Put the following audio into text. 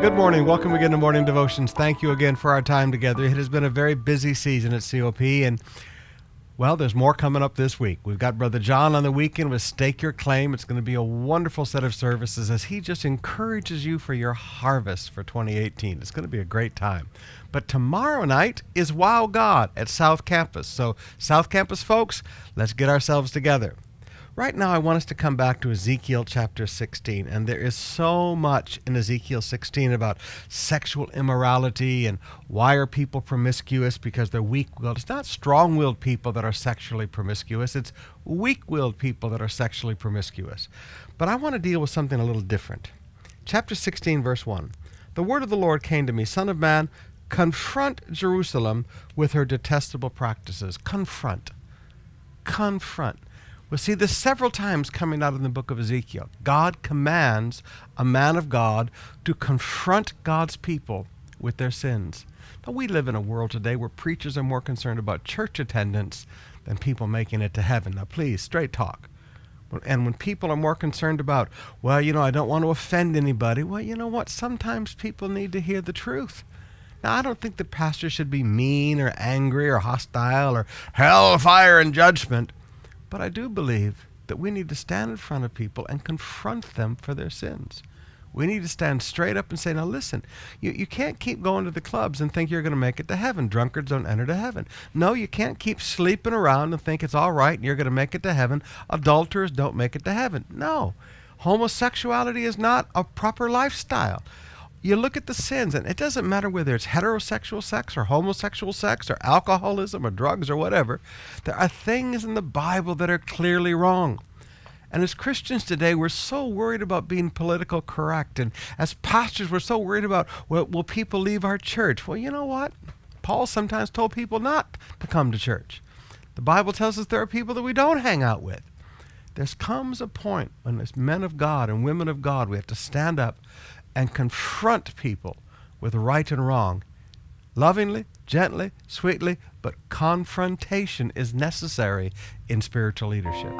Good morning. Welcome again to Morning Devotions. Thank you again for our time together. It has been a very busy season at COP, and well, there's more coming up this week. We've got Brother John on the weekend with Stake Your Claim. It's going to be a wonderful set of services as he just encourages you for your harvest for 2018. It's going to be a great time. But tomorrow night is Wow God at South Campus. So, South Campus folks, let's get ourselves together. Right now, I want us to come back to Ezekiel chapter 16, and there is so much in Ezekiel 16 about sexual immorality and why are people promiscuous because they're weak-willed. It's not strong-willed people that are sexually promiscuous. It's weak-willed people that are sexually promiscuous. But I want to deal with something a little different. Chapter 16, verse 1. The word of the Lord came to me, Son of man, confront Jerusalem with her detestable practices. Confront. We'll see this several times coming out in the book of Ezekiel. God commands a man of God to confront God's people with their sins. Now, we live in a world today where preachers are more concerned about church attendance than people making it to heaven. Now, please, straight talk. And when people are more concerned about, well, I don't want to offend anybody, well, you know what? Sometimes people need to hear the truth. Now, I don't think the pastor should be mean or angry or hostile or hellfire and judgment. But I do believe that we need to stand in front of people and confront them for their sins. We need to stand straight up and say, now listen, you can't keep going to the clubs and think you're going to make it to heaven. Drunkards don't enter to heaven. No, you can't keep sleeping around and think it's all right and you're going to make it to heaven. Adulterers don't make it to heaven. No, homosexuality is not a proper lifestyle. You look at the sins, and it doesn't matter whether it's heterosexual sex or homosexual sex or alcoholism or drugs or whatever. There are things in the Bible that are clearly wrong. And as Christians today, we're so worried about being politically correct. And as pastors, we're so worried about, well, will people leave our church? Well, you know what? Paul sometimes told people not to come to church. The Bible tells us there are people that we don't hang out with. There comes a point when as men of God and women of God, we have to stand up and confront people with right and wrong, lovingly, gently, sweetly, but confrontation is necessary in spiritual leadership.